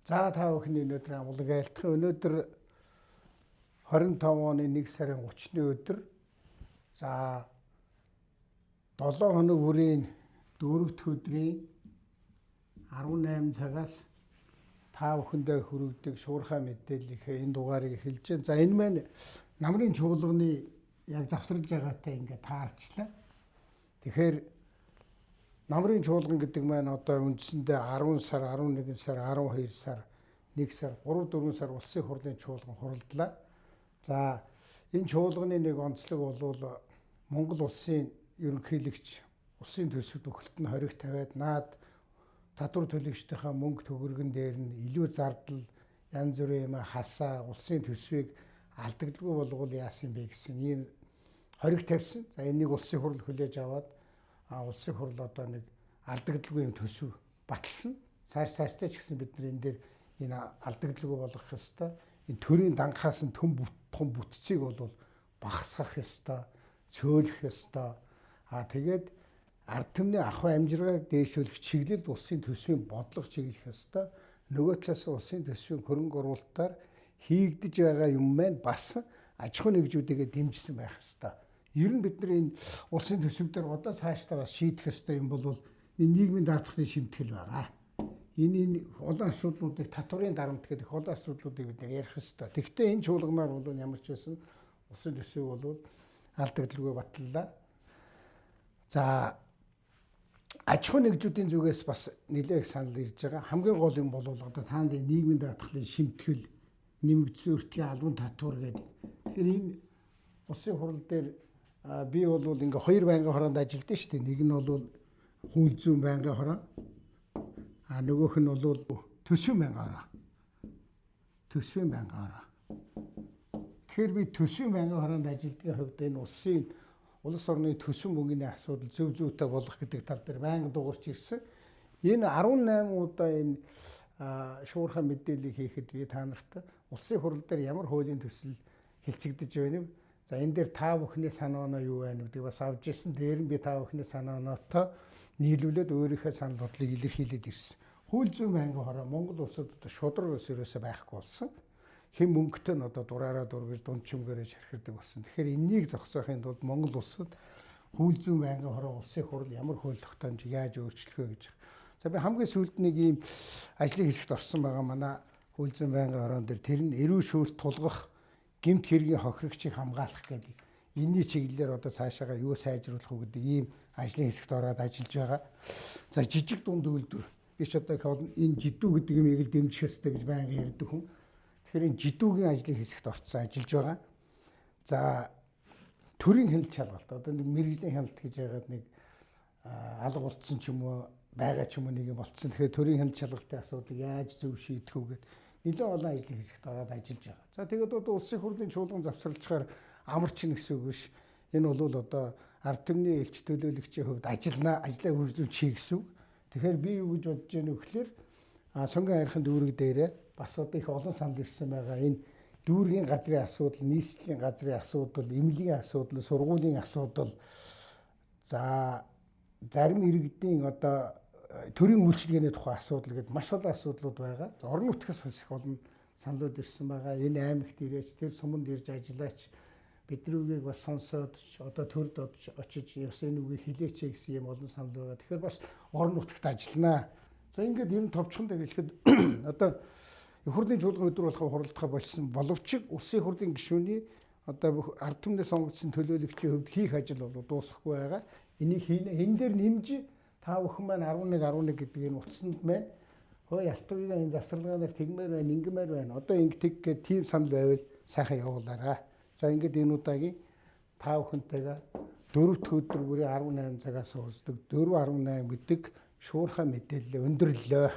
За та бүхний өнөөдөр амгалан айлтгах. Өнөөдөр 25 оны 1 сарын 30-ны өдөр. За 7 хоног бүрийн 4-р өдрийн 18 цагаас та бүхэндээ хүргэдэг шуурхай мэдээллийнхээ энэ дугаарыг эхэлж байна. За энэ маань намрын чуулганы яг завсарлаж байгаатай ингээд таарчлаа. Тэгэхээр намрын чуулган гэдэг маань одоо үндсэндээ 10 сар, 11 сар, 12 сар, 1 сар, 3, 4 сар улсын хурлын чуулган хурлдлаа. За энэ чуулганы нэг онцлог бол Монгол улсын ерөнхийлөгч улсын төсвөд бүхэлд нь хориг тавиад наад татвар төлөгчдийнхээ мөнгө төгрөгөн дээр нь илүү зардал янз бүрийн юм хасаа улсын төсвийг алдагдaltaгүй болгол яасан бэ гэсэн ийм хориг тавьсан. За энийг улсын хурл хүлээж аваад улсын хурл одоо нэг алдагдaltaгүй юм төсөв баталсан. Цаашдаа ч гэсэн бид нар энэ дээр энэ алдагдaltaгүй болгох ёстой. Энэ төрийн дангахаас нь том бүтцийг бол багасгах ёстой, цөөлөх ёстой. Тэгээд ард түмний ахуй амжиргааг дээшлүүлэх чиглэлд улсын төсвийн бодлого чиглэх ёстой. Нөгөө талаас улсын төсвийн хөрөнгө оруулалтаар хийгдэж байгаа юм маань бас аж ахуй нэгжүүдийгээ дэмжсэн байх ёстой. Ер нь бид нар энэ улсын төсөв дээр одоо цаашдаа бас шийдэх ёстой юм бол энэ нийгмийн даатгалын шимтгэл байгаа. Энэ олон асуудлуудыг татварын дарамт гэдэг олон асуудлуудыг бид нар ярих ёстой. Тэгвэл энэ чуулганаар бол ямар ч байсан улсын төсөв бол алдагдaltaгүй батллаа. За аж ахуй нэгжүүдийн зүгээс бас нэлээх санал ирж байгаа. Хамгийн гол юм бол одоо таанд нийгмийн даатгалын шимтгэл, нэмэгдсэн өртгийн албан татвар гэдэг. Тэгэхээр энэ улсын хурал дээр би бол ингээ хоёр байнгын хороонд ажилладаг шүү дээ. Нэг нь бол хууль зүйн байнгын хороо. Нөгөөх нь бол төсвийн байнгын хороо. Төсвийн байнгын хороо. Тэгэхээр би төсвийн байнгын хороонд ажилладаг хувьд энэ улс орны төсвийн мөнгөний асуудал зөв зүйтэй болох гэдэг тал дээр байнга дуурч ирсэн. Энэ 18 удаа энэ шуурхай мэдээллийг хийхэд би та нарт улсын хурал дээр ямар хуулийн төсөл хэлцэгдэж байна вэ? За энэ дээр та бүхний санаа оноо юу байна гэдгийг бас авч ирсэн. Дээр нь би та бүхний санаа оноотой нийлүүлээд өөрийнхөө санал бодлыг илэрхийлээд ирсэн. Хууль зүйн байнгын хороо Монгол улсад одоо шудраг ус ерөөсөй байхгүй болсон. Хэн мөнгөтэй нь одоо дураараа дургаж дунд чимгээрээ шархирдаг болсон. Тэгэхээр энэнийг зогсоохын тулд Монгол улсад хууль зүйн байнгын хороо улсын хурал ямар хууль тогтоомж яаж өөрчлөх вэ гэж. За би хамгийн сүүлд нэг ийм ажлын хэсэгт орсон байгаа манай хууль зүйн байнгын хороон дээр тэр нь эрүү шүүлт тулгах гэмт хэргийн хохирогчийг хамгаалах гэдэг. Энэний чиглэлээр одоо цаашаага юу сайжруулах вэ гэдэг ийм ажлын хэсэгт ороод ажиллаж байгаа. За жижиг дунд үйлдвэр. Би ч одоо энэ жидүү гэдэг юмыг л дэмжих ёстой гэж байнга ярьдаг хүн. Тэгэхээр энэ жидүүгийн ажлын хэсэгт орцсон ажиллаж байгаа. За төрийн хяналт шалгалт. Одоо нэг мэрэгжлийн хяналт гэж яагаад нэг алга болцсон ч юм уу байгаа ч юм уу нэг юм болцсон. Тэгэхээр төрийн хяналт шалгалтын асуудлыг яаж зөв шийдэх вэ гэдэг нэлээд олон ажлын хэсэгт ороод ажиллаж байгаа. За тэгээд одоо улсын хурлын чуулган завсарлажгаар амарч гэсэн үг биш. Энэ бол одоо ард түмний элч төлөөлөгчийн хувьд ажиллаа үргэлжлүүлж гэсэн үг. Тэгэхээр би юу гэж бодож байна вэ гэхээр Сонгон хайрхан дүүрэг дээрээ бас одоо их олон санал ирсэн байгаа. Энэ дүүргийн газрын асуудал, нийслэлийн газрын асуудал, эмнэлгийн асуудал, сургуулийн асуудал. За зарим иргэдийн одоо төрийн үйлчилгээний тухай асуудал гэдэг маш олон асуудлууд байгаа. За орон нутгаас бас их олон саналуд ирсэн байгаа. Энэ аймагт ирээч, тэр суманд ирж ажиллаач, бидний үгийг бас сонсоод одоо төрд очиж яс энэ үгийг хэлээч гэсэн юм олон санал байгаа. Тэгэхээр бас орон нутагт ажилланаа. За ингээд ер нь товчхондоо хэлэхэд одоо их хурлын чуулган өдөр болохоо хуралдахаа болсон боловч улсын хурлын гишүүний одоо ард түмнээс сонгогдсон төлөөлөгчийн хувьд хийх ажил бол дуусахгүй байгаа. Энийг энэ дээр нэмж та бүхэн маань 11 гэдэг энэ утсанд маань хөө ялтуугийн энэ завсарлагаар тэгмээр байна, ингэмээр байна. Одоо ингэдэг гэх тийм санал байвал сайхан явуулаарай. За ингээд энэ удаагийн та бүхэнтэйгээ 4-р өдөр бүрийн 18 цагаас уулздаг 4-18 гэдэг шуурхай мэдээлэл өндөрлөө.